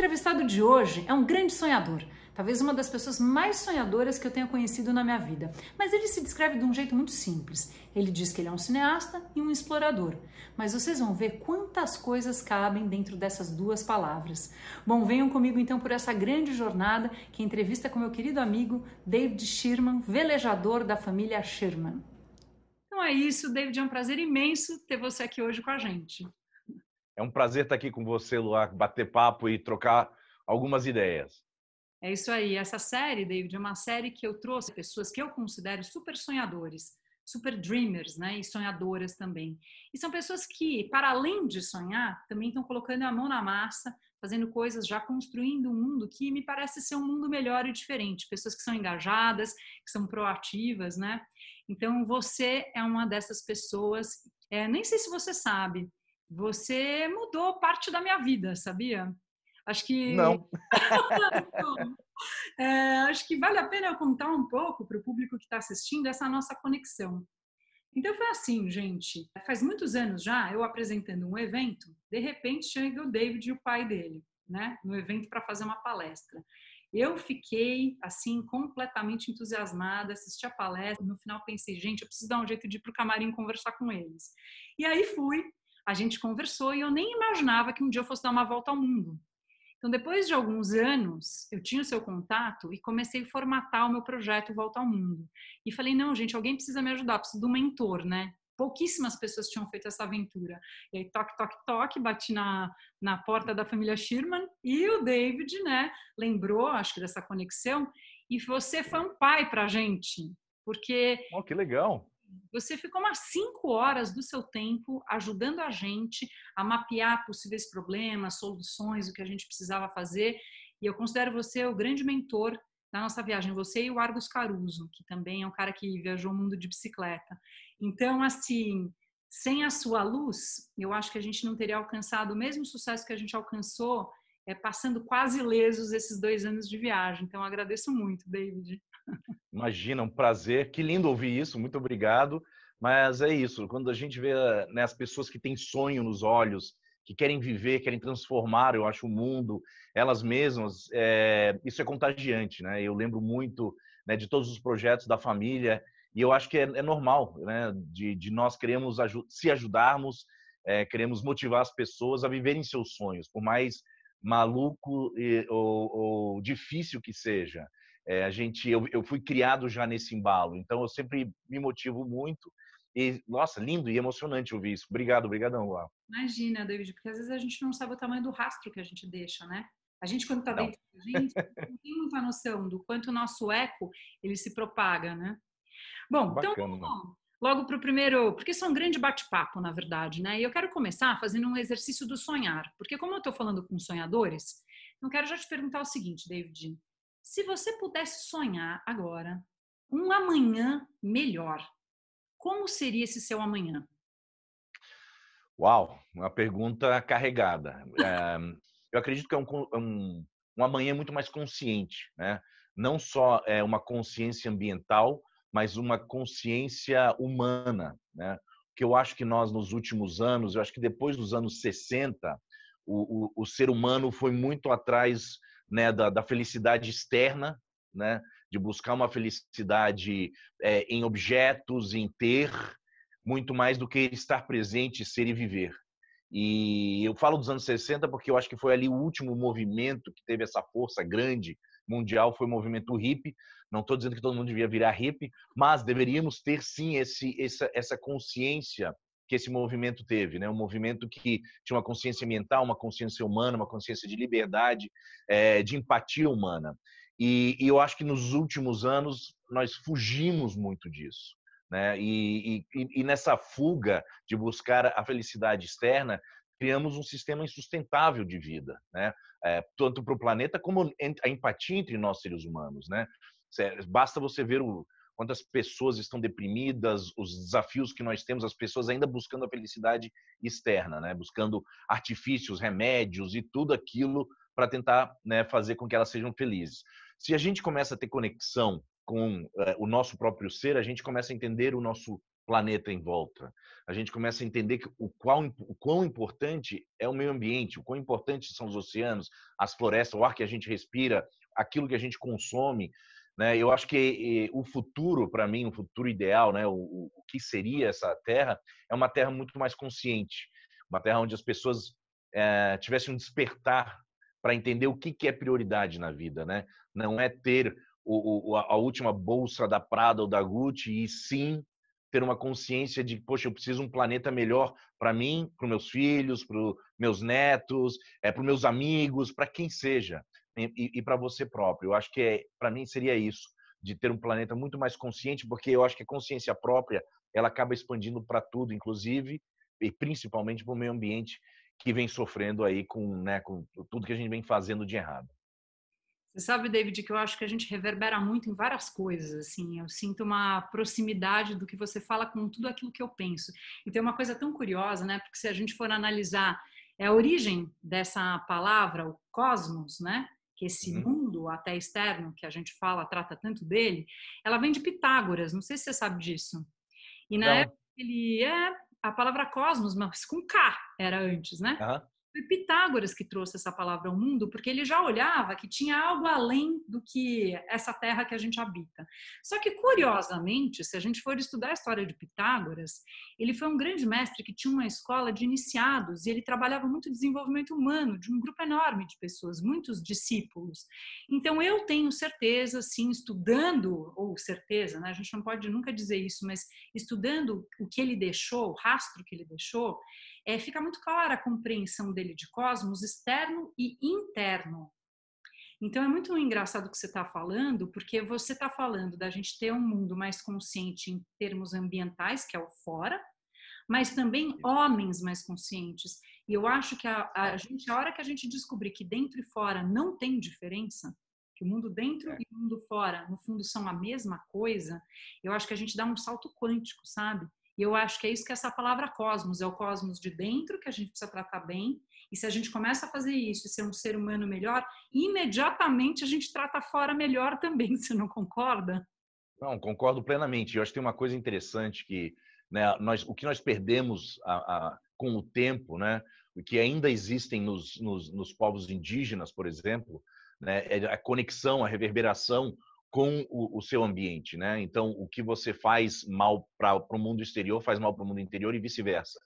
entrevistado de hoje é um grande sonhador, talvez uma das pessoas mais sonhadoras que eu tenha conhecido na minha vida. Mas ele se descreve de um jeito muito simples. Ele diz que ele é um cineasta e um explorador. Mas vocês vão ver quantas coisas cabem dentro dessas duas palavras. Bom, venham comigo então por essa grande jornada que entrevista com meu querido amigo David Sherman, velejador da família Sherman. Então é isso, David, é um prazer imenso ter você aqui hoje com a gente. É um prazer estar aqui com você, Luar, bater papo e trocar algumas ideias. É isso aí. Essa série, David, é uma série que eu trouxe pessoas que eu considero super sonhadores, super dreamers, né? E sonhadoras também. E são pessoas que, para além de sonhar, também estão colocando a mão na massa, fazendo coisas, já construindo um mundo que me parece ser um mundo melhor e diferente. Pessoas que são engajadas, que são proativas, né? Então, você é uma dessas pessoas. Nem sei se você sabe, você mudou parte da minha vida, sabia? Acho que Não. acho que vale a pena eu contar um pouco para o público que está assistindo essa nossa conexão. Então foi assim, gente. Faz muitos anos já, eu apresentando um evento, de repente chega o David e o pai dele, né, no evento para fazer uma palestra. Eu fiquei, assim, completamente entusiasmada, assisti a palestra, no final pensei, gente, eu preciso dar um jeito de ir para o camarim conversar com eles. E aí fui, a gente conversou e eu nem imaginava que um dia eu fosse dar uma volta ao mundo. Então, depois de alguns anos, eu tinha o seu contato e comecei a formatar o meu projeto Volta ao Mundo. E falei, não, gente, alguém precisa me ajudar, preciso de um mentor, né? Pouquíssimas pessoas tinham feito essa aventura. E aí, toque, toque, toque, bati na porta da família Sherman e o David, né, lembrou, acho que dessa conexão, e você foi um pai pra gente, porque Oh, que legal. você ficou umas 5 horas do seu tempo ajudando a gente a mapear possíveis problemas, soluções, o que a gente precisava fazer. E eu considero você o grande mentor da nossa viagem. Você e o Argos Caruso, que também é um cara que viajou o mundo de bicicleta. Então, assim, sem a sua luz, eu acho que a gente não teria alcançado o mesmo sucesso que a gente alcançou, passando quase ilesos esses 2 anos de viagem. Então, eu agradeço muito, David. Imagina, um prazer. Que lindo ouvir isso, muito obrigado. Mas é isso, quando a gente vê, né, as pessoas que têm sonho nos olhos, que querem viver, querem transformar, eu acho, o mundo, elas mesmas, isso é contagiante, né? Eu lembro muito, né, de todos os projetos da família e eu acho que é normal, né, de nós queremos se ajudarmos, queremos motivar as pessoas a viverem seus sonhos, por mais maluco ou difícil que seja. Eu fui criado já nesse embalo, então eu sempre me motivo muito e, nossa, lindo e emocionante ouvir isso. Obrigado, obrigadão, Lau. Imagina, David, porque às vezes a gente não sabe o tamanho do rastro que a gente deixa, né? A gente, quando está Não, dentro da gente, não tem muita noção do quanto o nosso eco ele se propaga, né? Bom, então bacana. vamos logo para o primeiro, porque isso é um grande bate-papo, na verdade, né? E eu quero começar fazendo um exercício do sonhar, porque como eu estou falando com sonhadores, eu quero já te perguntar o seguinte, David, se você pudesse sonhar agora um amanhã melhor, como seria esse seu amanhã? Uau, uma pergunta carregada. Eu acredito que um amanhã muito mais consciente, né? Não só uma consciência ambiental, mas uma consciência humana, né? Que eu acho que nós, nos últimos anos, eu acho que depois dos anos 60, o ser humano foi muito atrás, né, da felicidade externa, né? De buscar uma felicidade em objetos, em ter, muito mais do que estar presente, ser e viver. E eu falo dos anos 60 porque eu acho que foi ali o último movimento que teve essa força grande mundial, foi o movimento hippie. Não estou dizendo que todo mundo devia virar hippie, mas deveríamos ter sim essa consciência que esse movimento teve, né? Um movimento que tinha uma consciência ambiental, uma consciência humana, uma consciência de liberdade, de empatia humana. E eu acho que nos últimos anos nós fugimos muito disso, né? E nessa fuga de buscar a felicidade externa, criamos um sistema insustentável de vida, né? Tanto para o planeta como a empatia entre nós seres humanos, né? Basta você ver quantas pessoas estão deprimidas, os desafios que nós temos, as pessoas ainda buscando a felicidade externa, né? Buscando artifícios, remédios e tudo aquilo para tentar, né, fazer com que elas sejam felizes. Se a gente começa a ter conexão com o nosso próprio ser, a gente começa a entender o nosso planeta em volta. A gente começa a entender que o quão importante é o meio ambiente, o quão importante são os oceanos, as florestas, o ar que a gente respira, aquilo que a gente consome, né? Eu acho que o futuro, para mim, o futuro ideal, né? O que seria essa Terra, é uma Terra muito mais consciente, uma Terra onde as pessoas tivessem um despertar para entender o que é prioridade na vida, né? Não é ter a última bolsa da Prada ou da Gucci, e sim ter uma consciência de, poxa, eu preciso de um planeta melhor para mim, para os meus filhos, para os meus netos, para os meus amigos, para quem seja, e para você próprio. Eu acho que, para mim, seria isso, de ter um planeta muito mais consciente, porque eu acho que a consciência própria, ela acaba expandindo para tudo, inclusive, e principalmente para o meio ambiente, que vem sofrendo aí com tudo que a gente vem fazendo de errado. Você sabe, David, que eu acho que a gente reverbera muito em várias coisas, assim, eu sinto uma proximidade do que você fala com tudo aquilo que eu penso. E tem uma coisa tão curiosa, né? Porque se a gente for analisar a origem dessa palavra, o cosmos, né? Que esse Uhum. mundo até externo que a gente fala, trata tanto dele, ela vem de Pitágoras, não sei se você sabe disso. E na época Não. ele a palavra cosmos, mas com K era antes, né? Aham. Foi Pitágoras que trouxe essa palavra ao mundo, porque ele já olhava que tinha algo além do que essa terra que a gente habita. Só que, curiosamente, se a gente for estudar a história de Pitágoras, ele foi um grande mestre que tinha uma escola de iniciados e ele trabalhava muito o desenvolvimento humano de um grupo enorme de pessoas, muitos discípulos. Então, eu tenho certeza, sim, estudando, ou certeza, né? A gente não pode nunca dizer isso, mas estudando o que ele deixou, o rastro que ele deixou, fica muito clara a compreensão dele de cosmos externo e interno. Então é muito engraçado o que você está falando, porque você está falando da gente ter um mundo mais consciente em termos ambientais, que é o fora, mas também homens mais conscientes. E eu acho que a hora que a gente descobrir que dentro e fora não tem diferença, que o mundo dentro É. e o mundo fora, no fundo, são a mesma coisa, eu acho que a gente dá um salto quântico, sabe? E eu acho que é isso que essa palavra cosmos, é o cosmos de dentro, que a gente precisa tratar bem, e se a gente começa a fazer isso e ser um ser humano melhor, imediatamente a gente trata fora melhor também, você não concorda? Não, concordo plenamente. Eu acho que tem uma coisa interessante que, né, o que nós perdemos com o tempo, né, o que ainda existem nos povos indígenas, por exemplo, né, é a conexão, a reverberação com o seu ambiente, né? Então, o que você faz mal para o mundo exterior faz mal para o mundo interior e vice-versa.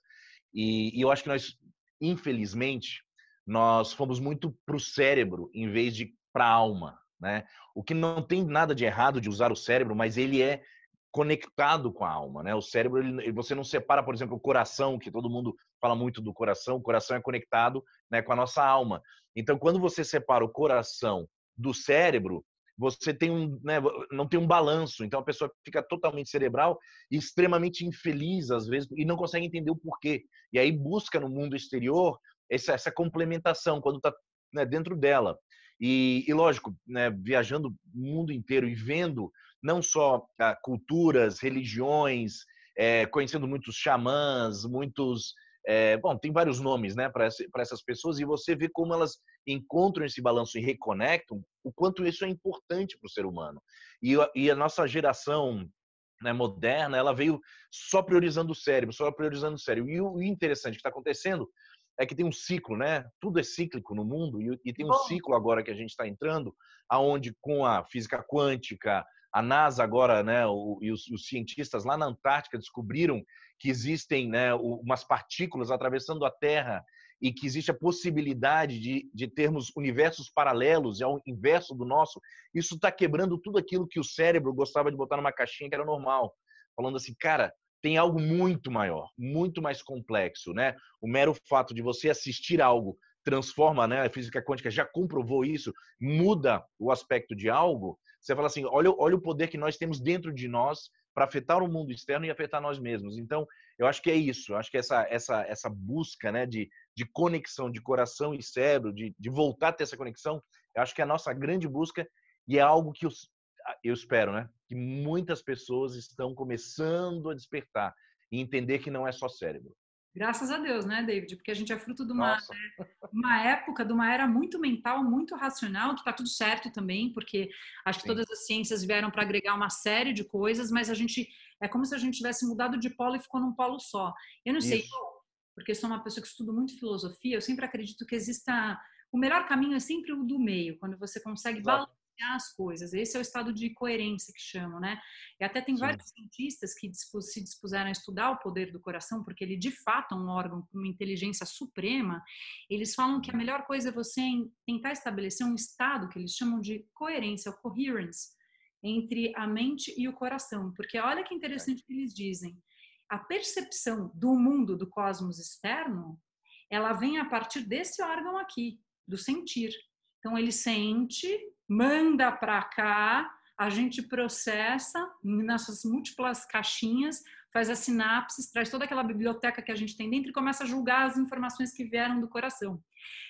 E eu acho que nós, infelizmente, nós fomos muito para o cérebro em vez de para a alma, né? O que não tem nada de errado de usar o cérebro, mas ele é conectado com a alma, né? O cérebro, você não separa, por exemplo, o coração, que todo mundo fala muito do coração, o coração é conectado, né, com a nossa alma. Então, quando você separa o coração do cérebro, você tem né, não tem um balanço, então a pessoa fica totalmente cerebral e extremamente infeliz às vezes e não consegue entender o porquê. E aí busca no mundo exterior essa complementação quando está, né, dentro dela. E lógico, né, viajando o mundo inteiro e vendo não só culturas, religiões, conhecendo muitos xamãs, muitos. Bom, tem vários nomes, né, para essas pessoas, e você vê como elas encontram esse balanço e reconectam, o quanto isso é importante para o ser humano. E a nossa geração, né, moderna, ela veio só priorizando o cérebro, só priorizando o cérebro. E o interessante que está acontecendo é que tem um ciclo, né? Tudo é cíclico no mundo e tem um Bom, ciclo agora que a gente está entrando, aonde com a física quântica, a NASA agora, né, e os cientistas lá na Antártica descobriram que existem, né, umas partículas atravessando a Terra e que existe a possibilidade de termos universos paralelos, ao inverso do nosso. Isso está quebrando tudo aquilo que o cérebro gostava de botar numa caixinha que era normal. Falando assim, cara, tem algo muito maior, muito mais complexo, né? O mero fato de você assistir algo transforma, né? A física quântica já comprovou isso, muda o aspecto de algo. Você fala assim, olha o poder que nós temos dentro de nós para afetar o mundo externo e afetar nós mesmos. Então, eu acho que é isso. Eu acho que essa busca, né, de conexão de coração e cérebro, de voltar a ter essa conexão, eu acho que é a nossa grande busca e é algo que eu espero, né, que muitas pessoas estão começando a despertar e entender que não é só cérebro. Graças a Deus, né, David? Porque a gente é fruto de Nossa, uma época, de uma era muito mental, muito racional, que está tudo certo também, porque acho que sim, todas as ciências vieram para agregar uma série de coisas, mas a gente é como se a gente tivesse mudado de polo e ficou num polo só. Eu não sei, isso, porque sou uma pessoa que estudo muito filosofia, eu sempre acredito que exista o melhor caminho é sempre o do meio, quando você consegue exato, balancear as coisas. Esse é o estado de coerência que chamam, né? E até tem sim, vários cientistas que se dispuseram a estudar o poder do coração, porque ele de fato é um órgão com uma inteligência suprema. Eles falam que a uhum, melhor coisa é você tentar estabelecer um estado que eles chamam de coerência, ou coherence, entre a mente e o coração. Porque olha que é, interessante que eles dizem. A percepção do mundo, do cosmos externo, ela vem a partir desse órgão aqui, do sentir. Então ele sente, manda para cá, a gente processa nessas múltiplas caixinhas, faz as sinapses, traz toda aquela biblioteca que a gente tem dentro e começa a julgar as informações que vieram do coração.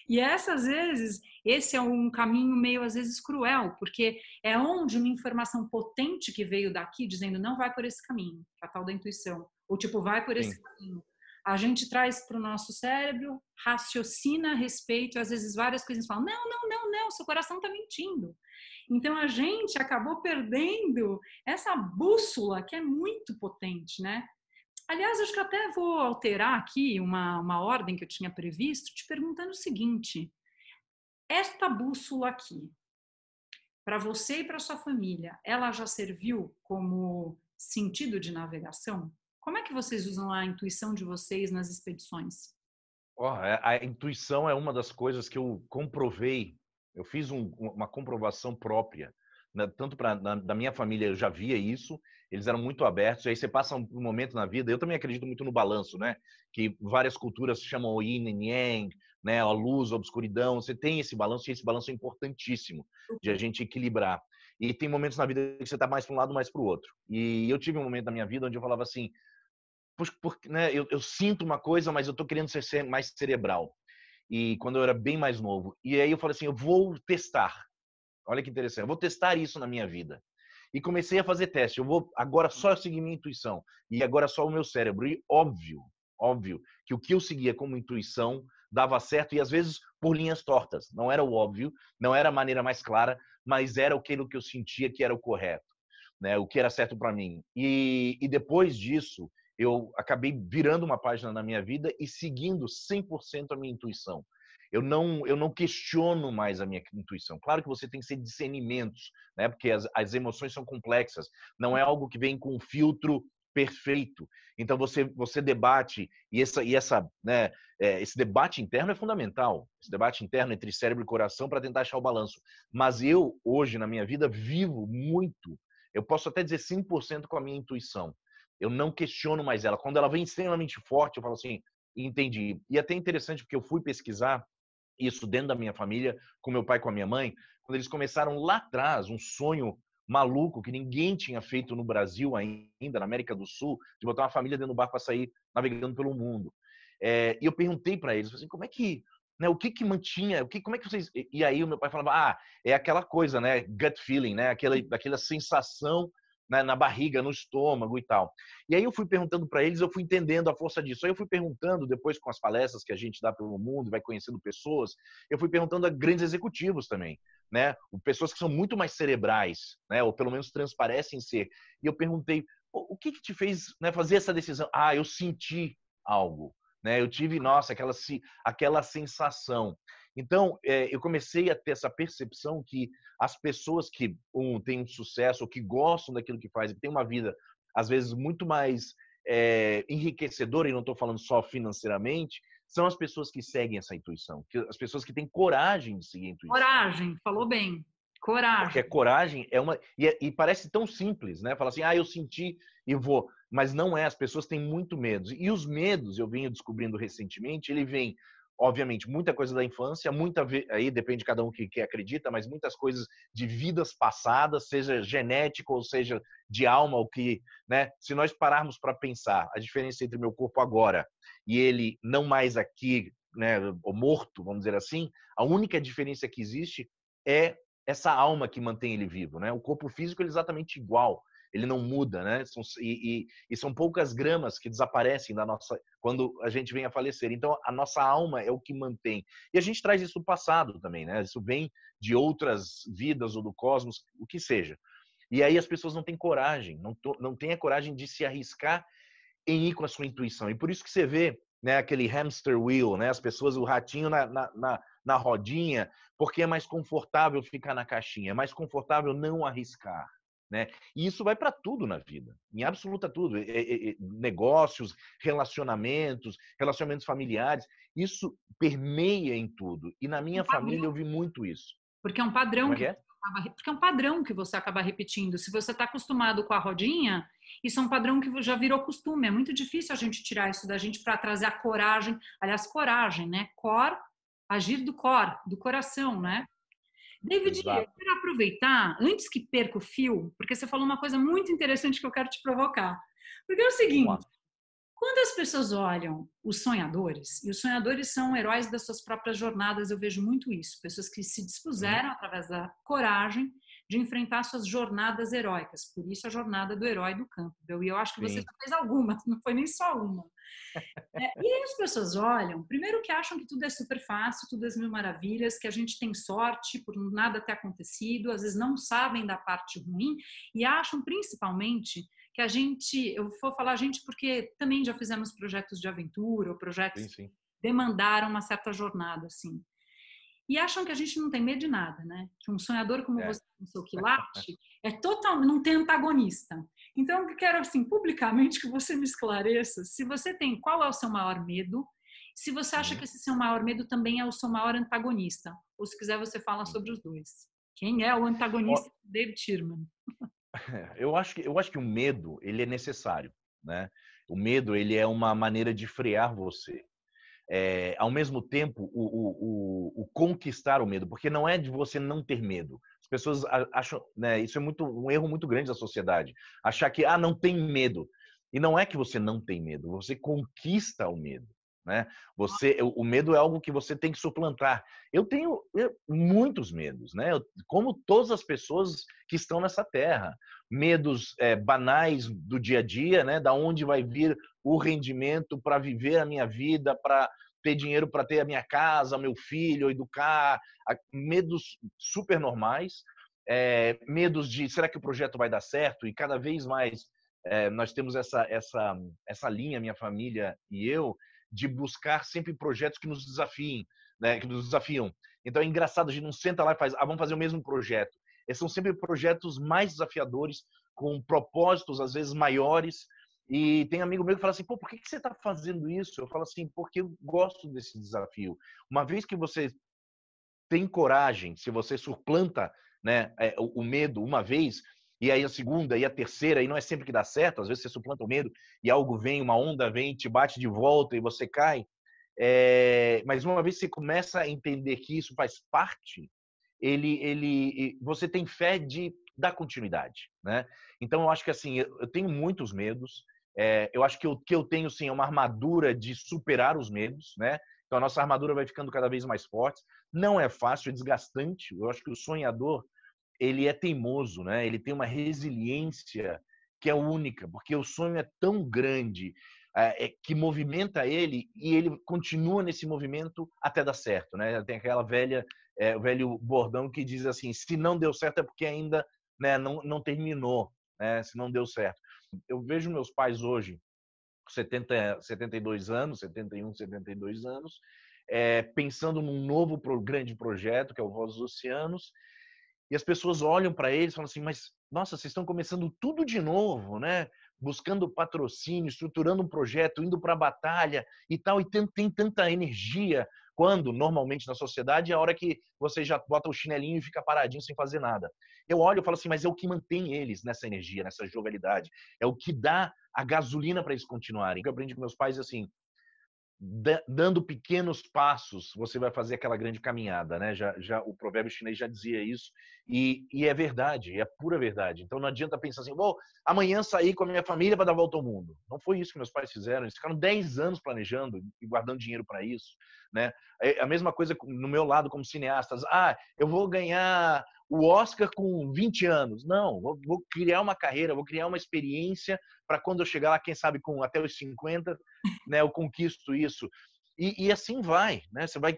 E essas vezes, esse é um caminho meio às vezes cruel, porque é onde uma informação potente que veio daqui dizendo não vai por esse caminho, que é a tal da intuição, ou tipo vai por esse sim, caminho. A gente traz para o nosso cérebro, raciocina a respeito, às vezes várias coisas falam, não, não, não, não, seu coração está mentindo. Então a gente acabou perdendo essa bússola que é muito potente, né? Aliás, acho que até vou alterar aqui uma ordem que eu tinha previsto, te perguntando o seguinte: esta bússola aqui, para você e para sua família, ela já serviu como sentido de navegação? Como é que vocês usam a intuição de vocês nas expedições? ó, a intuição é uma das coisas que eu comprovei, eu fiz uma comprovação própria, né, tanto da minha família eu já via isso, eles eram muito abertos, e aí você passa um momento na vida, eu também acredito muito no balanço, né, que várias culturas chamam o yin e yang, né, a luz, a obscuridão, você tem esse balanço, e esse balanço é importantíssimo, de a Super. gente equilibrar. E tem momentos na vida que você está mais para um lado, mais para o outro. E eu tive um momento na minha vida onde eu falava assim, porque, né, eu sinto uma coisa, mas eu estou querendo ser mais cerebral. E quando eu era bem mais novo. E aí eu falei assim, eu vou testar. Olha que interessante, eu vou testar isso na minha vida. E comecei a fazer teste. Eu vou agora só seguir minha intuição. E agora só o meu cérebro. E óbvio, óbvio, que o que eu seguia como intuição dava certo e às vezes por linhas tortas. Não era o óbvio, não era a maneira mais clara, mas era aquilo que eu sentia que era o correto, né? O que era certo para mim. E depois disso, eu acabei virando uma página na minha vida e seguindo 100% a minha intuição. Eu não questiono mais a minha intuição. Claro que você tem que ser discernimentos, né? Porque as emoções são complexas. Não é algo que vem com um filtro perfeito. Então você debate e essa, né? Esse debate interno é fundamental. Esse debate interno entre cérebro e coração para tentar achar o balanço. Mas eu hoje na minha vida vivo muito. Eu posso até dizer 100% com a minha intuição. Eu não questiono mais ela. Quando ela vem extremamente forte, eu falo assim, entendi. E até interessante porque eu fui pesquisar isso dentro da minha família, com meu pai e com a minha mãe, quando eles começaram lá atrás, um sonho maluco que ninguém tinha feito no Brasil ainda, na América do Sul, de botar uma família dentro do barco para sair navegando pelo mundo. E eu perguntei para eles, assim, como é que, né, o que que mantinha, como é que vocês... E aí o meu pai falava, é aquela coisa, né, gut feeling, né, aquela sensação na barriga, no estômago e tal. E aí eu fui perguntando para eles, eu fui entendendo a força disso. Aí eu fui perguntando, depois com as palestras que a gente dá pelo mundo, vai conhecendo pessoas, eu fui perguntando a grandes executivos também, né? Pessoas que são muito mais cerebrais, né? Ou pelo menos transparecem ser. E eu perguntei, o que que te fez, né, fazer essa decisão? Eu senti algo, né? Eu tive, nossa, aquela sensação. Então, eu comecei a ter essa percepção que as pessoas que têm um sucesso, ou que gostam daquilo que fazem, que têm uma vida às vezes muito mais enriquecedora, e não estou falando só financeiramente, são as pessoas que seguem essa intuição, as pessoas que têm coragem de seguir a intuição. Coragem, falou bem. Porque Coragem. a coragem é uma. E parece tão simples, né? Falar assim, eu senti e vou. Mas não é, as pessoas têm muito medo. E os medos, eu venho descobrindo recentemente, ele vem, obviamente, muita coisa da infância, aí depende de cada um que acredita, mas muitas coisas de vidas passadas, seja genético ou seja de alma, o que, né? Se nós pararmos para pensar a diferença entre meu corpo agora e ele não mais aqui, né, ou morto, vamos dizer assim, a única diferença que existe é essa alma que mantém ele vivo, né? O corpo físico é exatamente igual. ele não muda, né? E são poucas gramas que desaparecem da nossa quando a gente vem a falecer. Então, a nossa alma é o que mantém. E a gente traz isso do passado também, né? Isso vem de outras vidas ou do cosmos, o que seja. E aí as pessoas não têm coragem, não têm a coragem de se arriscar em ir com a sua intuição. E por isso que você vê, né, aquele hamster wheel, né, as pessoas, o ratinho na rodinha, porque é mais confortável ficar na caixinha, é mais confortável não arriscar. Né? E isso vai para tudo na vida, em absoluta tudo. Negócios, relacionamentos familiares, isso permeia em tudo. E na minha família eu vi muito isso. Porque é um padrão Como é que é? porque é um padrão que você acaba repetindo. Se você está acostumado com a rodinha, isso é um padrão que já virou costume. É muito difícil a gente tirar isso da gente para trazer a coragem. Aliás, coragem, né? Agir do do coração, né? David, eu Exato. quero aproveitar, antes que perca o fio, porque você falou uma coisa muito interessante que eu quero te provocar. Porque é o Vamos seguinte, lá. quando as pessoas olham os sonhadores, e os sonhadores são heróis das suas próprias jornadas, eu vejo muito isso. Pessoas que se Uhum. dispuseram, através da coragem, de enfrentar suas jornadas heróicas. Por isso a jornada do herói do campo. E eu acho que você Sim. já fez algumas, não foi nem só uma. E aí as pessoas olham, primeiro que acham que tudo é super fácil, tudo é mil maravilhas, que a gente tem sorte por nada ter acontecido, às vezes não sabem da parte ruim e acham principalmente que a gente, eu vou falar a gente porque também já fizemos projetos de aventura ou projetos Sim, que sim. demandaram uma certa jornada, assim. E acham que a gente não tem medo de nada, né? Que um sonhador como É. você, com seu quilate, é totalmente, não tem antagonista. Então, eu quero, assim, publicamente que você me esclareça se você tem, qual é o seu maior medo, se você acha que Uhum. esse seu maior medo também é o seu maior antagonista, ou se quiser você fala sobre os dois. Quem é o antagonista Ó, de David Sherman? eu acho que o medo, ele é necessário, né? O medo, ele é uma maneira de frear você. Ao mesmo tempo, o conquistar o medo, porque não é de você não ter medo. As pessoas acham, né, isso é um erro muito grande da sociedade, achar que não tem medo. E não é que você não tem medo, você conquista o medo. Né? O medo é algo que você tem que suplantar. Eu tenho muitos medos, né? Como todas as pessoas que estão nessa terra. Medos banais do dia a dia, né? Da onde vai vir o rendimento para viver a minha vida, para ter dinheiro para ter a minha casa, meu filho, educar, medos super normais, medos de será que o projeto vai dar certo? E cada vez mais nós temos essa linha, minha família e eu, de buscar sempre projetos que nos desafiem, né? Que nos desafiam. Então é engraçado, a gente não senta lá e faz, vamos fazer o mesmo projeto. Esses são sempre projetos mais desafiadores, com propósitos às vezes maiores. E tem amigo meu que fala assim, pô, por que você está fazendo isso? Eu falo assim, porque eu gosto desse desafio. Uma vez que você tem coragem, se você suplanta, né, o medo uma vez, e aí a segunda e a terceira, e não é sempre que dá certo, às vezes você suplanta o medo e algo vem, uma onda vem, te bate de volta e você cai. Mas uma vez que você começa a entender que isso faz parte, você tem fé de dar continuidade, né? Então eu acho que assim, eu tenho muitos medos. Eu acho que o que eu tenho sim é uma armadura de superar os medos, né? Então a nossa armadura vai ficando cada vez mais forte. Não é fácil, é desgastante. Eu acho que o sonhador, ele é teimoso, né? Ele tem uma resiliência que é única, porque o sonho é tão grande, que movimenta ele e ele continua nesse movimento até dar certo, né? Tem aquela o velho bordão que diz assim: se não deu certo é porque ainda, né, não terminou, né? Se não deu certo. Eu vejo meus pais hoje, 72 anos, 71, 72 anos, pensando num novo grande projeto, que é o Voz dos Oceanos, e as pessoas olham para eles e falam assim, mas, nossa, vocês estão começando tudo de novo, né? Buscando patrocínio, estruturando um projeto, indo para a batalha e tal, e tem tanta energia, quando, normalmente, na sociedade, é a hora que você já bota o chinelinho e fica paradinho sem fazer nada. Eu olho e falo assim, mas é o que mantém eles nessa energia, nessa jovialidade. É o que dá a gasolina para eles continuarem. O que eu aprendi com meus pais é assim, dando pequenos passos, você vai fazer aquela grande caminhada, né? Já o provérbio chinês já dizia isso, e é verdade, é pura verdade. Então não adianta pensar assim, vou amanhã sair com a minha família para dar a volta ao mundo. Não foi isso que meus pais fizeram, eles ficaram 10 anos planejando e guardando dinheiro para isso, né? A mesma coisa no meu lado como cineastas, eu vou ganhar o Oscar com 20 anos. Não, vou criar uma carreira, vou criar uma experiência para quando eu chegar lá, quem sabe com até os 50, né, eu conquisto isso. E assim vai, né? Você vai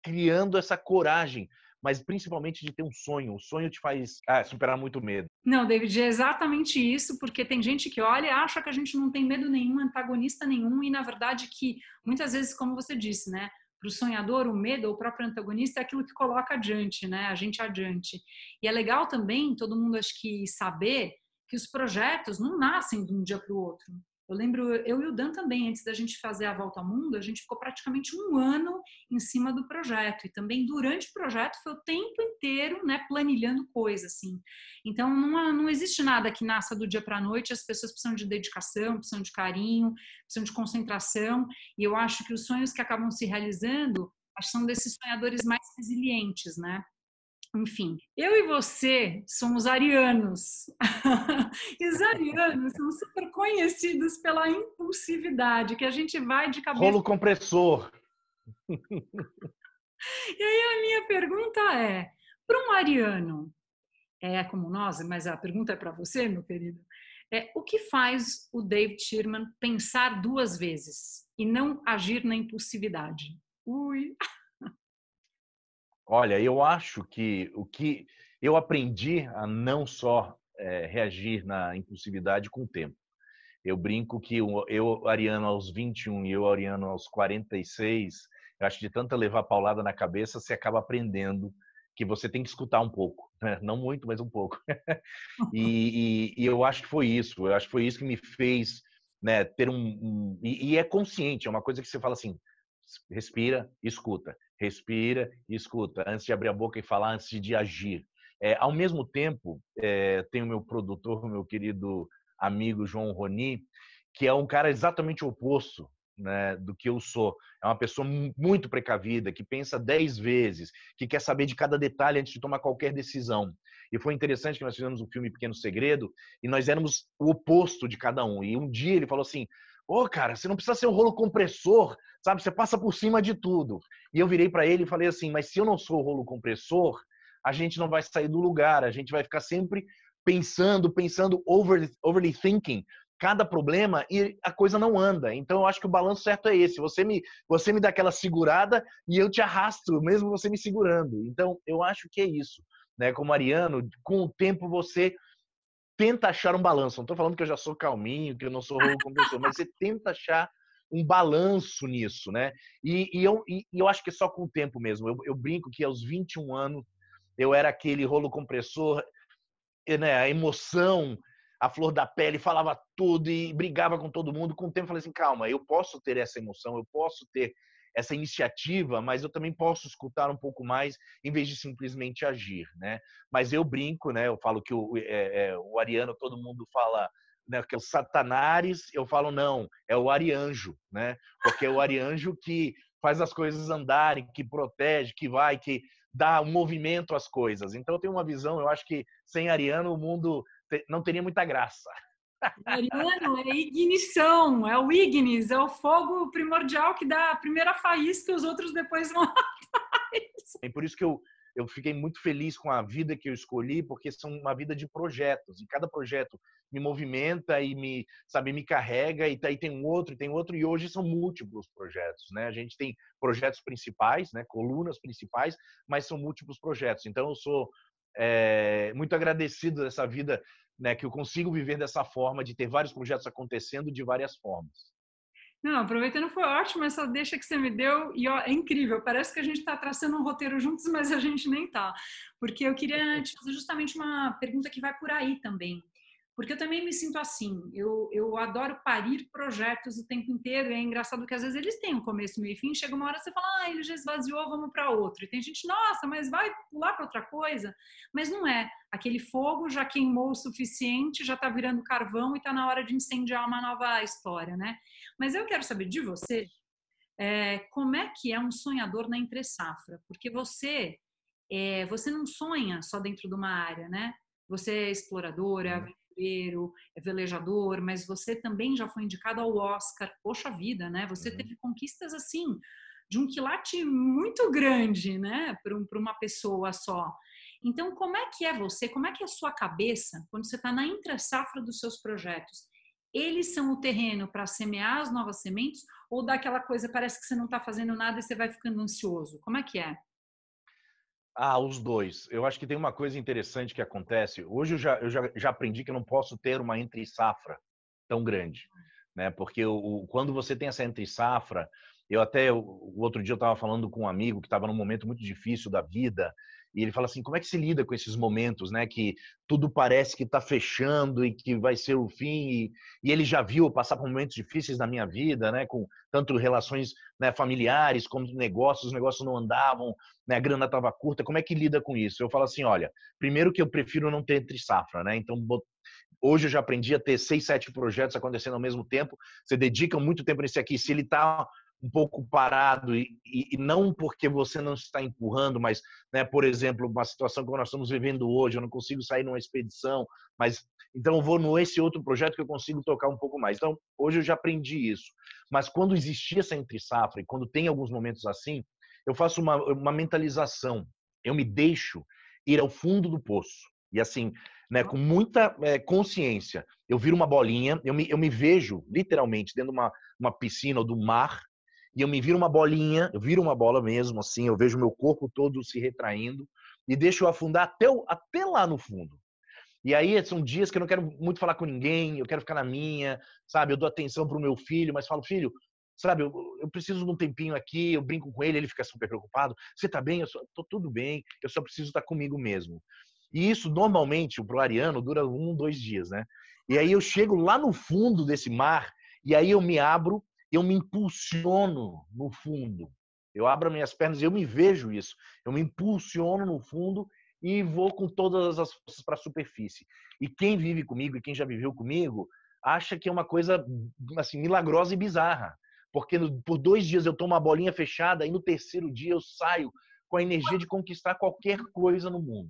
criando essa coragem, mas principalmente de ter um sonho. O sonho te faz superar muito medo. Não, David, é exatamente isso, porque tem gente que olha e acha que a gente não tem medo nenhum, antagonista nenhum, e na verdade que muitas vezes, como você disse, né, para o sonhador, o medo ou o próprio antagonista é aquilo que coloca adiante, né, a gente adiante. E é legal também, todo mundo acho que saber que os projetos não nascem de um dia para o outro. Eu lembro, eu e o Dan também, antes da gente fazer a volta ao mundo, a gente ficou praticamente um ano em cima do projeto. E também durante o projeto foi o tempo inteiro, né, planilhando coisas, assim. Então, não existe nada que nasça do dia para a noite. As pessoas precisam de dedicação, precisam de carinho, precisam de concentração. E eu acho que os sonhos que acabam se realizando são desses sonhadores mais resilientes, né? Enfim, eu e você somos arianos. E os arianos são super conhecidos pela impulsividade, que a gente vai de cabeça. Rolo compressor. E aí a minha pergunta é, para um ariano, é como nós, mas a pergunta é para você, meu querido, o que faz o David Sherman pensar duas vezes e não agir na impulsividade? Ui! Olha, eu acho que o que eu aprendi a não só reagir na impulsividade com o tempo. Eu brinco que eu, Ariano, aos 21 e eu, Ariano, aos 46, eu acho que de tanto levar paulada na cabeça, você acaba aprendendo que você tem que escutar um pouco. Né? Não muito, mas um pouco. E eu acho que foi isso. Eu acho que foi isso que me fez, né, ter e é consciente, é uma coisa que você fala assim, respira, escuta. Respira e escuta, antes de abrir a boca e falar, antes de agir. Ao mesmo tempo, tem o meu produtor, o meu querido amigo João Roni, que é um cara exatamente o oposto, né, do que eu sou. É uma pessoa muito precavida, que pensa 10 vezes, que quer saber de cada detalhe antes de tomar qualquer decisão. E foi interessante que nós fizemos um filme Pequeno Segredo e nós éramos o oposto de cada um. E um dia ele falou assim, cara, você não precisa ser um rolo compressor, sabe? Você passa por cima de tudo. E eu virei para ele e falei assim, mas se eu não sou o rolo compressor, a gente não vai sair do lugar, a gente vai ficar sempre pensando, overly thinking, cada problema e a coisa não anda. Então eu acho que o balanço certo é esse. Você me dá aquela segurada e eu te arrasto, mesmo você me segurando. Então eu acho que é isso. Né? Como ariano, com o tempo você tenta achar um balanço. Não estou falando que eu já sou calminho, que eu não sou rolo compressor, mas você tenta achar um balanço nisso, né? E eu acho que é só com o tempo mesmo. Eu brinco que aos 21 anos eu era aquele rolo compressor, né? A emoção, a flor da pele, falava tudo e brigava com todo mundo. Com o tempo eu falei assim, calma, eu posso ter essa emoção, eu posso ter essa iniciativa, mas eu também posso escutar um pouco mais em vez de simplesmente agir, né? Mas eu brinco, né? Eu falo que o ariano, todo mundo fala, né, que é o satanares, eu falo não, é o arianjo, né? Porque é o arianjo que faz as coisas andarem, que protege, que vai, que dá um movimento às coisas. Então eu tenho uma visão, eu acho que sem ariano o mundo não teria muita graça. Ariano é ignição, é o ignis, é o fogo primordial que dá a primeira faísca e os outros depois vão atrás. É por isso que eu fiquei muito feliz com a vida que eu escolhi, porque são uma vida de projetos, e cada projeto me movimenta e me carrega, e aí tem um outro, e hoje são múltiplos projetos, né? A gente tem projetos principais, né, colunas principais, mas são múltiplos projetos. Então eu sou muito agradecido dessa vida, né, que eu consigo viver dessa forma, de ter vários projetos acontecendo de várias formas. Não, aproveitando, foi ótimo essa deixa que você me deu, e ó, é incrível, parece que a gente está traçando um roteiro juntos, mas a gente nem tá, porque eu queria te fazer justamente uma pergunta que vai por aí também, porque eu também me sinto assim, eu adoro parir projetos o tempo inteiro, e é engraçado que às vezes eles têm um começo, meio e fim, chega uma hora você fala, ele já esvaziou, vamos para outro, e tem gente, nossa, mas vai pular para outra coisa, mas não é, aquele fogo já queimou o suficiente, já está virando carvão e está na hora de incendiar uma nova história, né? Mas eu quero saber de você, como é que é um sonhador na entre-safra? Porque você não sonha só dentro de uma área, né? Você é explorador, é aventureiro, é velejador, mas você também já foi indicado ao Oscar. Poxa vida, né? Você teve conquistas assim, de um quilate muito grande, né? Para uma pessoa só. Então, como é que é você, como é que é a sua cabeça quando você está na entre-safra dos seus projetos? Eles são o terreno para semear as novas sementes ou dá aquela coisa, parece que você não está fazendo nada e você vai ficando ansioso? Como é que é? Ah, os dois. Eu acho que tem uma coisa interessante que acontece. Hoje eu já aprendi que eu não posso ter uma entre-safra tão grande, né? Porque quando você tem essa entre-safra, o outro dia eu estava falando com um amigo que estava num momento muito difícil da vida e ele fala assim, como é que se lida com esses momentos, né? Que tudo parece que está fechando e que vai ser o fim e ele já viu eu passar por momentos difíceis na minha vida, né? Com tanto relações, né, familiares como negócios, os negócios não andavam, né, a grana estava curta, como é que lida com isso? Eu falo assim, olha, primeiro que eu prefiro não ter entre safra, né? Então, hoje eu já aprendi a ter 6, 7 projetos acontecendo ao mesmo tempo. Você dedica muito tempo nesse aqui. Se ele está um pouco parado e não porque você não está empurrando, mas, né, por exemplo, uma situação que nós estamos vivendo hoje, eu não consigo sair numa expedição, mas então eu vou nesse outro projeto que eu consigo tocar um pouco mais. Então, hoje eu já aprendi isso. Mas quando existia essa entre safra e quando tem alguns momentos assim, eu faço uma mentalização. Eu me deixo ir ao fundo do poço. E assim, né, com muita consciência. Eu viro uma bolinha, eu me vejo literalmente dentro de uma piscina ou do mar, e eu me viro uma bolinha, eu viro uma bola mesmo, assim, eu vejo meu corpo todo se retraindo e deixo eu afundar até lá no fundo. E aí são dias que eu não quero muito falar com ninguém, eu quero ficar na minha, sabe? Eu dou atenção pro meu filho, mas falo, filho, sabe, eu preciso de um tempinho aqui, eu brinco com ele fica super preocupado. Você tá bem? Tô tudo bem, eu só preciso estar comigo mesmo. E isso, normalmente, pro Ariano, dura 1, 2 dias, né? E aí eu chego lá no fundo desse mar, e aí eu me abro, eu me impulsiono no fundo. Eu abro minhas pernas e eu me vejo isso. Eu me impulsiono no fundo e vou com todas as forças para a superfície. E quem vive comigo e quem já viveu comigo acha que é uma coisa assim milagrosa e bizarra, porque por 2 dias eu tomo uma bolinha fechada e no terceiro dia eu saio com a energia de conquistar qualquer coisa no mundo.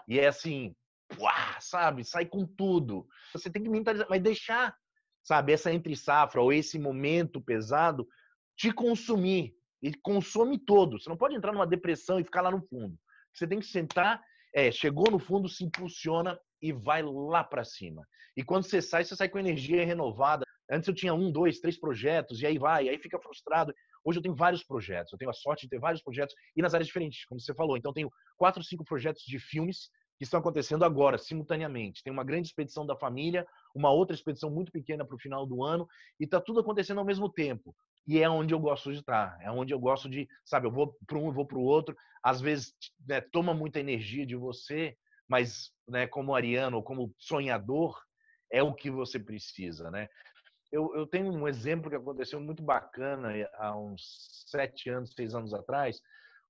E é assim, uá, sabe, sai com tudo. Você tem que mentalizar, mas deixar, sabe, essa entre safra ou esse momento pesado te consumir. Ele consome todo. Você não pode entrar numa depressão e ficar lá no fundo. Você tem que sentar, chegou no fundo, se impulsiona e vai lá para cima. E quando você sai com energia renovada. Antes eu tinha 1, 2, 3 projetos e aí vai, aí fica frustrado. Hoje eu tenho vários projetos. Eu tenho a sorte de ter vários projetos e nas áreas diferentes, como você falou. Então eu tenho 4, 5 projetos de filmes que estão acontecendo agora, simultaneamente. Tem uma grande expedição da família, uma outra expedição muito pequena para o final do ano, e está tudo acontecendo ao mesmo tempo. E é onde eu gosto de estar, é onde eu gosto de, sabe, eu vou para um, eu vou para o outro. Às vezes, né, toma muita energia de você, mas, né, como ariano ou como sonhador, é o que você precisa, né? Eu tenho um exemplo que aconteceu muito bacana há uns 7 anos, 6 anos atrás,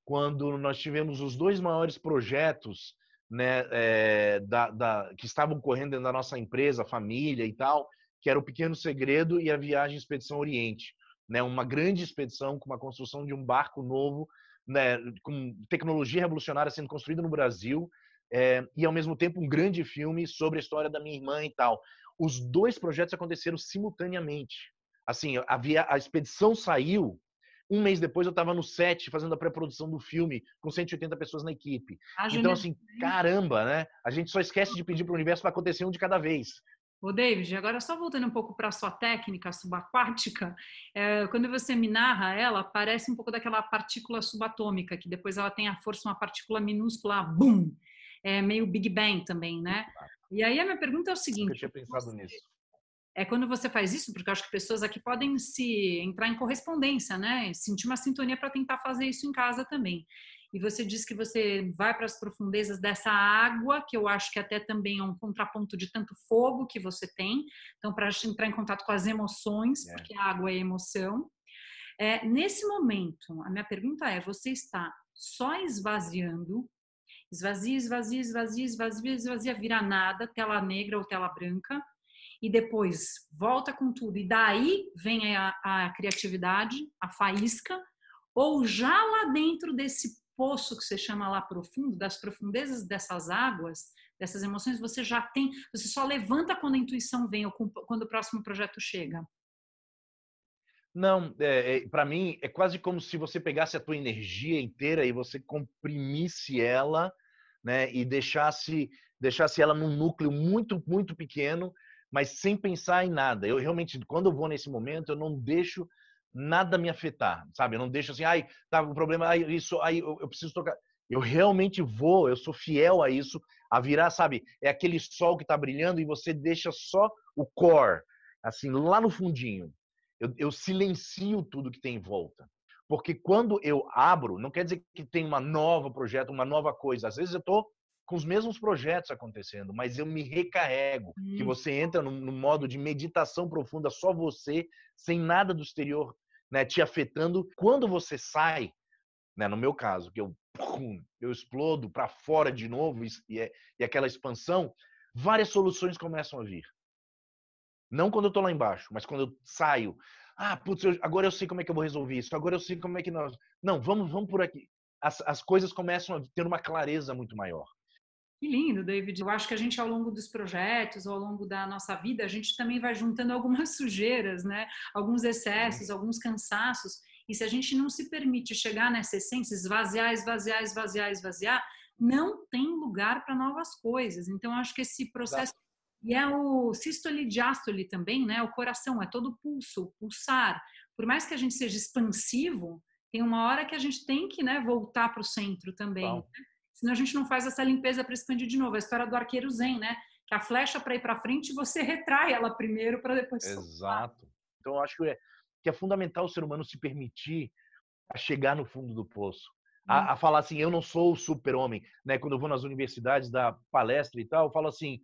quando nós tivemos os 2 maiores projetos, né, que estavam correndo dentro da nossa empresa, família e tal, que era o Pequeno Segredo e a Viagem Expedição Oriente, né, uma grande expedição com uma construção de um barco novo, né, com tecnologia revolucionária sendo construída no Brasil, e ao mesmo tempo um grande filme sobre a história da minha irmã e tal. Os 2 projetos aconteceram simultaneamente. Assim, a expedição saiu, um mês depois eu estava no set fazendo a pré-produção do filme com 180 pessoas na equipe. Então, assim, caramba, né? A gente só esquece de pedir para o universo para acontecer um de cada vez. Ô, David, agora só voltando um pouco para a sua técnica subaquática, quando você me narra ela, parece um pouco daquela partícula subatômica, que depois ela tem a força de uma partícula minúscula, bum! É meio Big Bang também, né? E aí a minha pergunta é o Nunca seguinte: tinha pensado nisso. quando você faz isso, porque eu acho que pessoas aqui podem se entrar em correspondência, né? Sentir uma sintonia para tentar fazer isso em casa também. E você diz que você vai para as profundezas dessa água, que eu acho que até também é um contraponto de tanto fogo que você tem. Então, para entrar em contato com as emoções, porque a água é emoção. Nesse momento, a minha pergunta é: você está só esvaziando, esvazia, esvazia, esvazia, esvazia, esvazia, vira nada, tela negra ou tela branca, e depois volta com tudo, e daí vem a criatividade, a faísca, ou já lá dentro desse poço que você chama lá profundo, das profundezas dessas águas, dessas emoções, você já tem, você só levanta quando a intuição vem ou quando o próximo projeto chega. Não, para mim é quase como se você pegasse a tua energia inteira e você comprimisse ela, né? E deixasse ela num núcleo muito, muito pequeno, mas sem pensar em nada. Eu realmente, quando eu vou nesse momento, eu não deixo nada me afetar, sabe? Eu não deixo assim, ai, tá, o problema, ai, isso, ai, eu preciso tocar. Eu realmente vou, eu sou fiel a isso, a virar, sabe? É aquele sol que está brilhando e você deixa só o core, assim, lá no fundinho. Eu silencio tudo que tem em volta. Porque quando eu abro, não quer dizer que tem um novo projeto, uma nova coisa. Às vezes eu estou com os mesmos projetos acontecendo, mas eu me recarrego. Que você entra no modo de meditação profunda, só você, sem nada do exterior, né, te afetando. Quando você sai, né, no meu caso, que eu explodo para fora de novo e aquela expansão, várias soluções começam a vir. Não quando eu estou lá embaixo, mas quando eu saio. Ah, putz, agora eu sei como é que eu vou resolver isso. Agora eu sei como é que nós... Não, vamos por aqui. As coisas começam a ter uma clareza muito maior. Que lindo, David. Eu acho que a gente, ao longo dos projetos, ao longo da nossa vida, a gente também vai juntando algumas sujeiras, né? Alguns excessos, alguns cansaços. E se a gente não se permite chegar nessa essência, esvaziar, esvaziar, esvaziar, esvaziar, não tem lugar para novas coisas. Então, eu acho que esse processo... E é o sístole e diástole também, né? O coração, é todo pulso, o pulsar. Por mais que a gente seja expansivo, tem uma hora que a gente tem que, né, voltar para o centro também. Bom. Senão a gente não faz essa limpeza para expandir de novo. A história do arqueiro zen, né? Que a flecha, para ir para frente, você retrai ela primeiro para depois soltar. Exato. Então, eu acho que é fundamental o ser humano se permitir a chegar no fundo do poço. A falar assim, eu não sou o super-homem. Né? Quando eu vou nas universidades dar palestra e tal, eu falo assim,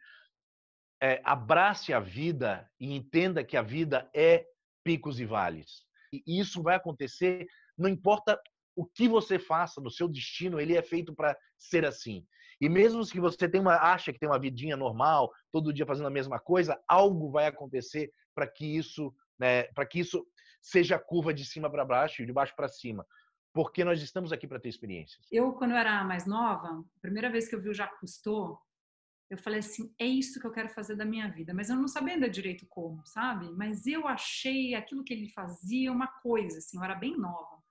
abrace a vida e entenda que a vida é picos e vales. E isso vai acontecer, não importa o que você faça no seu destino, ele é feito para ser assim. E mesmo que você acha que tem uma vidinha normal, todo dia fazendo a mesma coisa, algo vai acontecer para que isso, né, para que isso seja a curva de cima para baixo e de baixo para cima. Porque nós estamos aqui para ter experiências. Eu, quando eu era mais nova, a primeira vez que eu vi o Jacques Cousteau, eu falei assim, é isso que eu quero fazer da minha vida. Mas eu não sabia ainda direito como, sabe? Mas eu achei aquilo que ele fazia uma coisa, assim, eu era bem nova.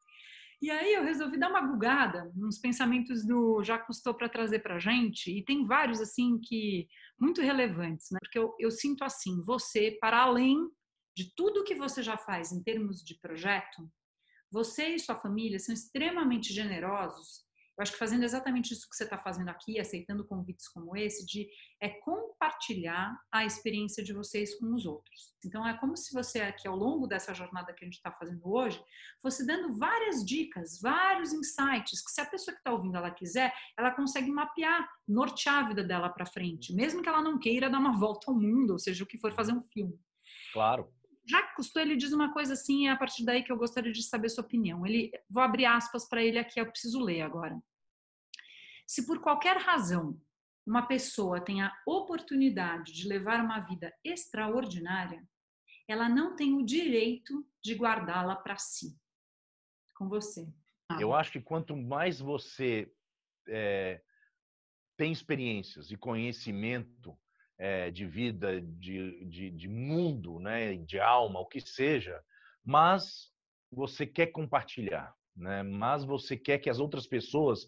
E aí eu resolvi dar uma gugada nos pensamentos do Jacques Cousteau para trazer para a gente, e tem vários assim que muito relevantes, né? Porque eu sinto assim, você, para além de tudo que você já faz em termos de projeto, você e sua família são extremamente generosos. Eu acho que fazendo exatamente isso que você está fazendo aqui, aceitando convites como esse, de compartilhar a experiência de vocês com os outros. Então, é como se você aqui, ao longo dessa jornada que a gente está fazendo hoje, fosse dando várias dicas, vários insights, que se a pessoa que está ouvindo ela quiser, ela consegue mapear, nortear a vida dela para frente, mesmo que ela não queira dar uma volta ao mundo, ou seja, o que for fazer um filme. Claro. Jacques Cousteau, ele diz uma coisa assim, é a partir daí que eu gostaria de saber sua opinião. Vou abrir aspas para ele aqui, eu preciso ler agora. Se por qualquer razão uma pessoa tem a oportunidade de levar uma vida extraordinária, ela não tem o direito de guardá-la para si. Com você. Eu acho que quanto mais você tem experiências e conhecimento de vida, de mundo, né, de alma, o que seja, mas você quer compartilhar, né? Mas você quer que as outras pessoas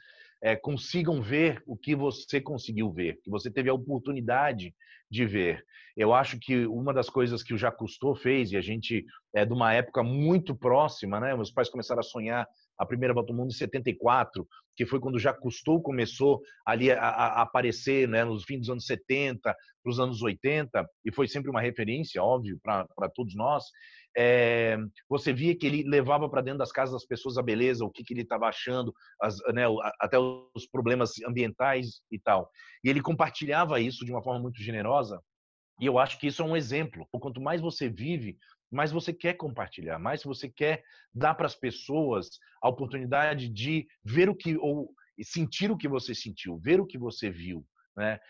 consigam ver o que você conseguiu ver, que você teve a oportunidade de ver. Eu acho que uma das coisas que o Jacques Cousteau fez, e a gente é de uma época muito próxima, né? Meus pais começaram a sonhar a primeira volta ao mundo em 74, que foi quando Jacques Cousteau começou ali a aparecer, né, nos fins dos anos 70, para os anos 80, e foi sempre uma referência, óbvio, para todos nós. Você via que ele levava para dentro das casas das pessoas a beleza, o que ele estava achando, né, até os problemas ambientais e tal. E ele compartilhava isso de uma forma muito generosa, e eu acho que isso é um exemplo. Quanto mais você vive, mais você quer compartilhar, mais você quer dar para as pessoas a oportunidade de ver ou sentir o que você sentiu, ver o que você viu, né?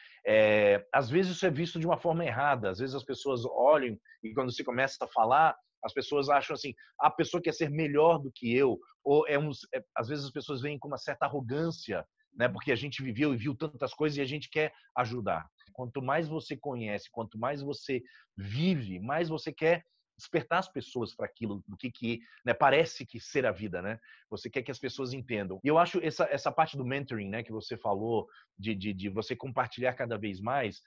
Às vezes isso é visto de uma forma errada. Às vezes as pessoas olham e quando você começa a falar, as pessoas acham assim: a pessoa quer ser melhor do que eu, ou às vezes as pessoas veem com uma certa arrogância, né? Porque a gente viveu e viu tantas coisas e a gente quer ajudar. Quanto mais você conhece, quanto mais você vive, mais você quer despertar as pessoas para aquilo, do que né, parece que ser a vida, né? Você quer que as pessoas entendam. E eu acho essa parte do mentoring, né, que você falou, de você compartilhar cada vez mais,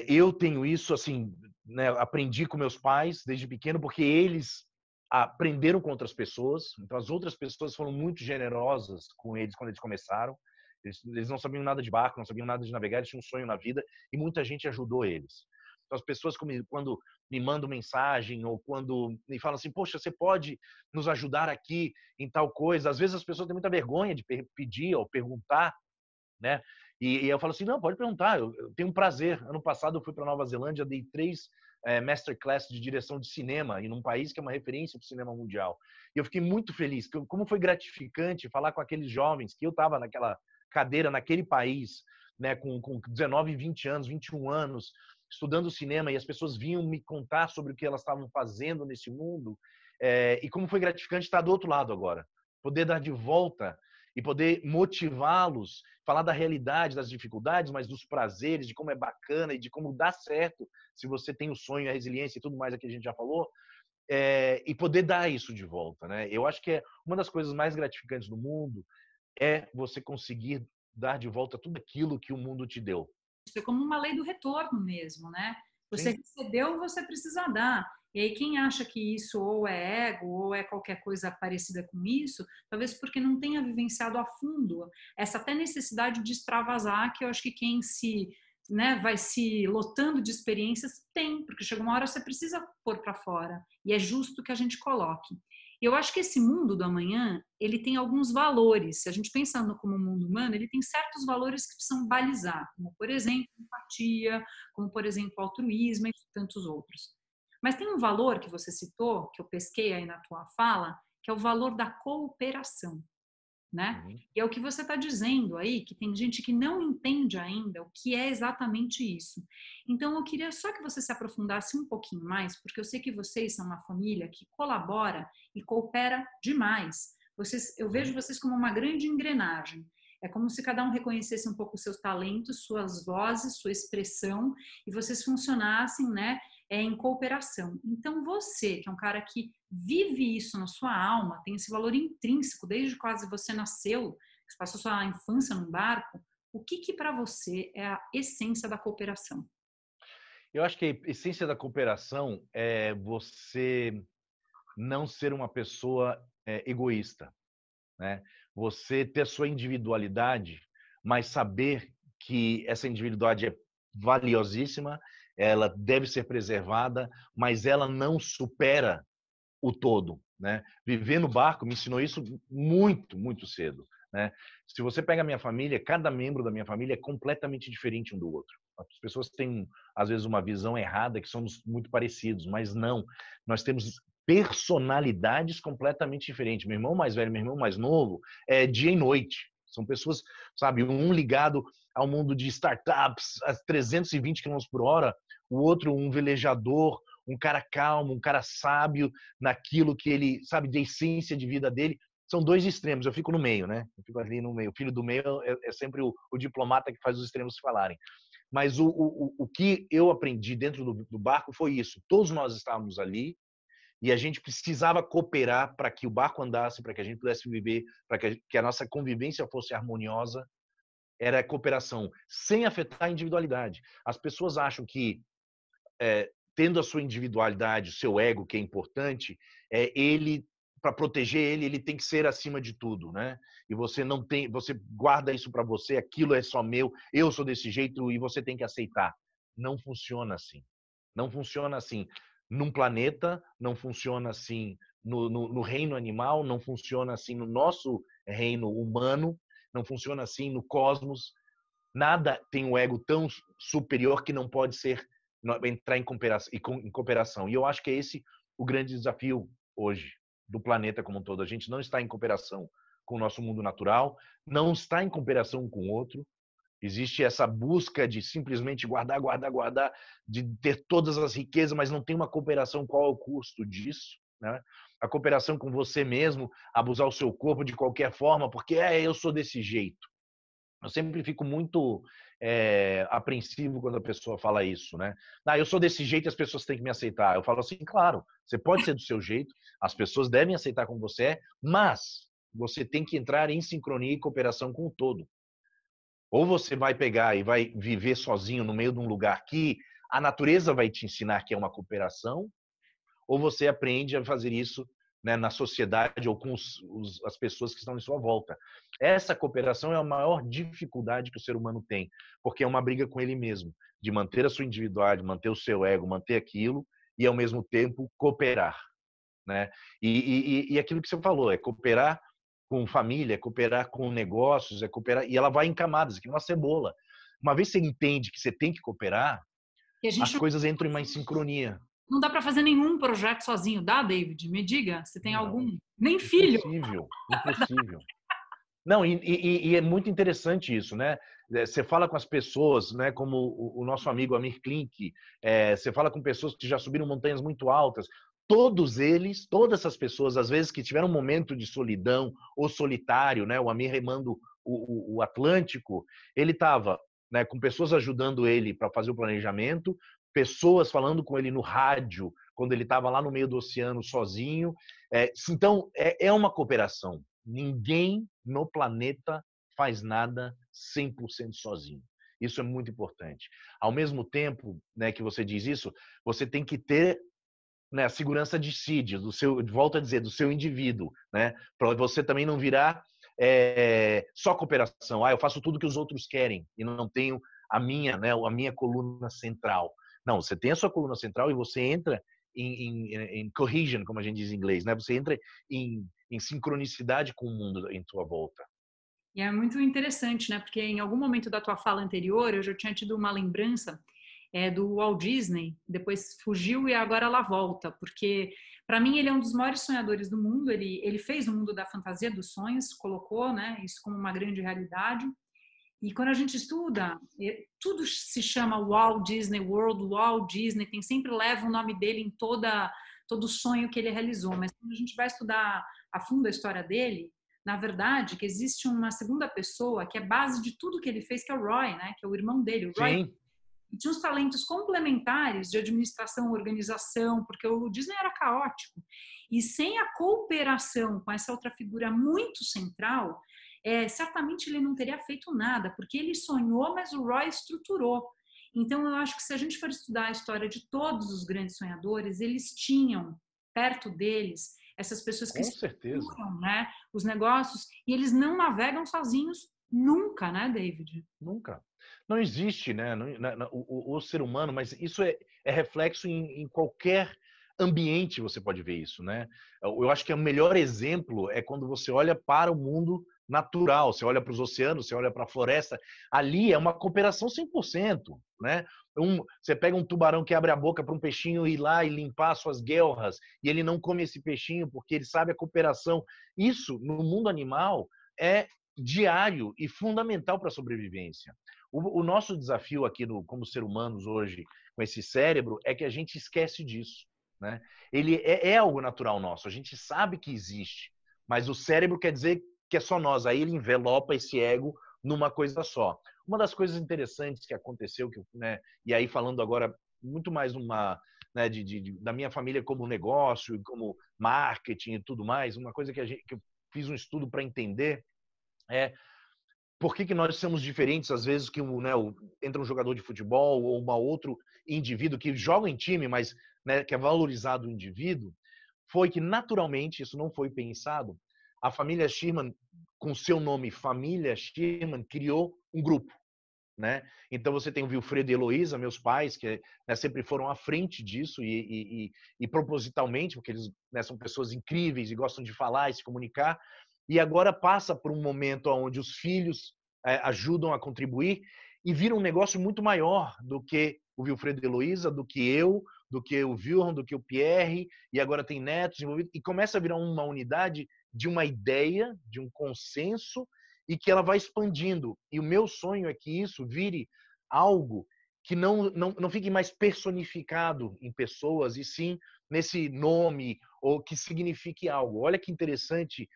eu tenho isso, assim, né, aprendi com meus pais desde pequeno, porque eles aprenderam com outras pessoas, então as outras pessoas foram muito generosas com eles quando eles começaram. Eles não sabiam nada de barco, não sabiam nada de navegar, eles tinham um sonho na vida e muita gente ajudou eles. Então as pessoas quando me mandam mensagem ou quando me falam assim, poxa, você pode nos ajudar aqui em tal coisa? Às vezes as pessoas têm muita vergonha de pedir ou perguntar, né? E eu falo assim, não, pode perguntar, eu tenho um prazer. Ano passado eu fui para Nova Zelândia, dei 3 masterclass de direção de cinema, e num país que é uma referência para o cinema mundial. E eu fiquei muito feliz, como foi gratificante falar com aqueles jovens, que eu estava naquela cadeira, naquele país, né, com 19, 20 anos, 21 anos, estudando cinema, e as pessoas vinham me contar sobre o que elas estavam fazendo nesse mundo, e como foi gratificante estar do outro lado agora, poder dar de volta e poder motivá-los, falar da realidade, das dificuldades, mas dos prazeres, de como é bacana e de como dá certo se você tem o sonho, a resiliência e tudo mais que a gente já falou, e poder dar isso de volta, né? Eu acho que é uma das coisas mais gratificantes do mundo é você conseguir dar de volta tudo aquilo que o mundo te deu. Isso é como uma lei do retorno mesmo, né? Você Sim, recebeu, você precisa dar. E aí quem acha que isso ou é ego ou é qualquer coisa parecida com isso, talvez porque não tenha vivenciado a fundo essa até necessidade de extravasar, que eu acho que quem se, né, vai se lotando de experiências tem, porque chega uma hora você precisa pôr para fora e é justo que a gente coloque. E eu acho que esse mundo do amanhã, ele tem alguns valores. Se a gente pensando como mundo humano, ele tem certos valores que precisam balizar, como, por exemplo, empatia, como, por exemplo, altruísmo e tantos outros. Mas tem um valor que você citou, que eu pesquei aí na tua fala, que é o valor da cooperação, né? uhum. E é o que você está dizendo aí, que tem gente que não entende ainda o que é exatamente isso. Então, eu queria só que você se aprofundasse um pouquinho mais, porque eu sei que vocês são uma família que colabora e coopera demais. Eu vejo Uhum. vocês como uma grande engrenagem. É como se cada um reconhecesse um pouco os seus talentos, suas vozes, sua expressão, e vocês funcionassem, né, em cooperação. Então, você, que é um cara que vive isso na sua alma, tem esse valor intrínseco desde quase você nasceu, você passou sua infância num barco, o que para você é a essência da cooperação? Eu acho que a essência da cooperação é você não ser uma pessoa egoísta, né? Você ter sua individualidade, mas saber que essa individualidade é valiosíssima, ela deve ser preservada, mas ela não supera o todo, né? Viver no barco me ensinou isso muito, muito cedo, né? Se você pega a minha família, cada membro da minha família é completamente diferente um do outro. As pessoas têm, às vezes, uma visão errada que somos muito parecidos, mas não. Nós temos personalidades completamente diferentes. Meu irmão mais velho, meu irmão mais novo, é dia e noite. São pessoas, sabe, um ligado ao mundo de startups a 320 km por hora, o outro um velejador, um cara calmo, um cara sábio naquilo que ele, sabe, de essência de vida dele. São dois extremos, eu fico no meio, né? Eu fico ali no meio. O filho do meio é sempre o diplomata que faz os extremos se falarem. Mas o que eu aprendi dentro do barco foi isso. Todos nós estávamos ali e a gente precisava cooperar para que o barco andasse, para que a gente pudesse viver, para que a nossa convivência fosse harmoniosa. Era a cooperação, sem afetar a individualidade. As pessoas acham que tendo a sua individualidade, o seu ego, que é importante, ele para proteger ele tem que ser acima de tudo, né? E você não tem, você guarda isso para você, aquilo é só meu, eu sou desse jeito e você tem que aceitar. Não funciona assim. Não funciona assim num planeta, não funciona assim no reino animal, não funciona assim no nosso reino humano, não funciona assim no cosmos. Nada tem um ego tão superior que não pode ser entrar em cooperação. E eu acho que é esse o grande desafio hoje do planeta como um todo. A gente não está em cooperação com o nosso mundo natural, não está em cooperação com o outro. Existe essa busca de simplesmente guardar, guardar, guardar, de ter todas as riquezas, mas não tem uma cooperação. Qual é o custo disso, né? A cooperação com você mesmo, abusar o seu corpo de qualquer forma, porque eu sou desse jeito. Eu sempre fico muito apreensivo quando a pessoa fala isso, né? Ah, eu sou desse jeito e as pessoas têm que me aceitar. Eu falo assim, claro, você pode ser do seu jeito, as pessoas devem aceitar como você é, mas você tem que entrar em sincronia e cooperação com o todo. Ou você vai pegar e vai viver sozinho no meio de um lugar que a natureza vai te ensinar que é uma cooperação, ou você aprende a fazer isso, né, na sociedade ou com as pessoas que estão em sua volta. Essa cooperação é a maior dificuldade que o ser humano tem, porque é uma briga com ele mesmo, de manter a sua individualidade, manter o seu ego, manter aquilo e, ao mesmo tempo, cooperar. Né? E aquilo que você falou, é cooperar com família, é cooperar com negócios, é cooperar, e ela vai em camadas, aqui uma cebola. Uma vez que você entende que você tem que cooperar, E a gente as coisas entram em mais sincronia. não dá para fazer nenhum projeto sozinho, dá, David? Me diga, você tem Não, algum? Nem filho. impossível, impossível. Não, e é muito interessante isso, né? Você fala com as pessoas, né? Como o nosso amigo Amir Klink, você fala com pessoas que já subiram montanhas muito altas. Todos eles, todas essas pessoas, às vezes que tiveram um momento de solidão ou solitário, né? O Amir remando o Atlântico, ele estava, né, com pessoas ajudando ele para fazer o planejamento, pessoas falando com ele no rádio quando ele estava lá no meio do oceano sozinho. Então, é uma cooperação. Ninguém no planeta faz nada 100% sozinho. Isso é muito importante. Ao mesmo tempo, né, que você diz isso, você tem que ter, né, a segurança de si, volto a dizer, do seu indivíduo, né, para você também não virar só cooperação. Eu faço tudo que os outros querem e não tenho a minha coluna central. Não, você tem a sua coluna central e você entra em cohesion, como a gente diz em inglês, né? Você entra em sincronicidade com o mundo em tua volta. E é muito interessante, né? Porque em algum momento da tua fala anterior, eu já tinha tido uma lembrança do Walt Disney, depois fugiu e agora ela volta, porque para mim ele é um dos maiores sonhadores do mundo, ele fez o mundo da fantasia dos sonhos, colocou, né, isso como uma grande realidade. E quando a gente estuda, tudo se chama Walt Disney World, Walt Disney, tem sempre leva o nome dele em todo sonho que ele realizou, mas quando a gente vai estudar a fundo a história dele, na verdade, que existe uma segunda pessoa que é base de tudo que ele fez, que é o Roy, né, que é o irmão dele, o Roy. Sim. E tinha uns talentos complementares de administração, organização, porque o Disney era caótico. E sem a cooperação com essa outra figura muito central, certamente ele não teria feito nada, porque ele sonhou, mas o Roy estruturou. Então, eu acho que se a gente for estudar a história de todos os grandes sonhadores, eles tinham perto deles essas pessoas que Com certeza. estruturam, né, os negócios, e eles não navegam sozinhos nunca, né, David? Nunca. Não existe, né, o ser humano, mas isso é reflexo em qualquer ambiente, você pode ver isso, né? Eu acho que o melhor exemplo é quando você olha para o mundo natural, você olha para os oceanos, você olha para a floresta, ali é uma cooperação 100%, né? Você pega um tubarão que abre a boca para um peixinho ir lá e limpar suas guelras, e ele não come esse peixinho porque ele sabe a cooperação. Isso, no mundo animal, é diário e fundamental para a sobrevivência. O nosso desafio aqui como ser humanos hoje, com esse cérebro, é que a gente esquece disso. Né? Ele é algo natural nosso, a gente sabe que existe, mas o cérebro quer dizer que é só nós, aí ele envelopa esse ego numa coisa só. Uma das coisas interessantes que aconteceu, né, e aí falando agora muito mais né, da minha família como negócio, como marketing e tudo mais, uma coisa que eu fiz um estudo para entender por que nós somos diferentes, às vezes, que entra um jogador de futebol ou outro indivíduo que joga em time, mas, né, que é valorizado o indivíduo, foi que, naturalmente, isso não foi pensado, a família Sherman, com seu nome Família Sherman, criou um grupo. Né? Então, você tem o Wilfredo e Heloísa, meus pais, que, né, sempre foram à frente disso e propositalmente, porque eles, né, são pessoas incríveis e gostam de falar e se comunicar. E agora passa por um momento onde os filhos ajudam a contribuir e vira um negócio muito maior do que o Wilfredo e Heloísa, do que eu, do que o Wilhelm, do que o Pierre, e agora tem netos envolvidos, e começa a virar uma unidade de uma ideia, de um consenso, e que ela vai expandindo. E o meu sonho é que isso vire algo que não fique mais personificado em pessoas, e sim nesse nome, ou que signifique algo. Olha que interessante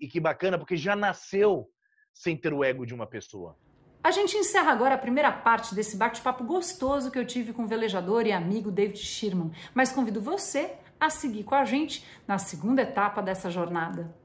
e que bacana, porque já nasceu sem ter o ego de uma pessoa. A gente encerra agora a primeira parte desse bate-papo gostoso que eu tive com o velejador e amigo David Sherman, mas convido você a seguir com a gente na segunda etapa dessa jornada.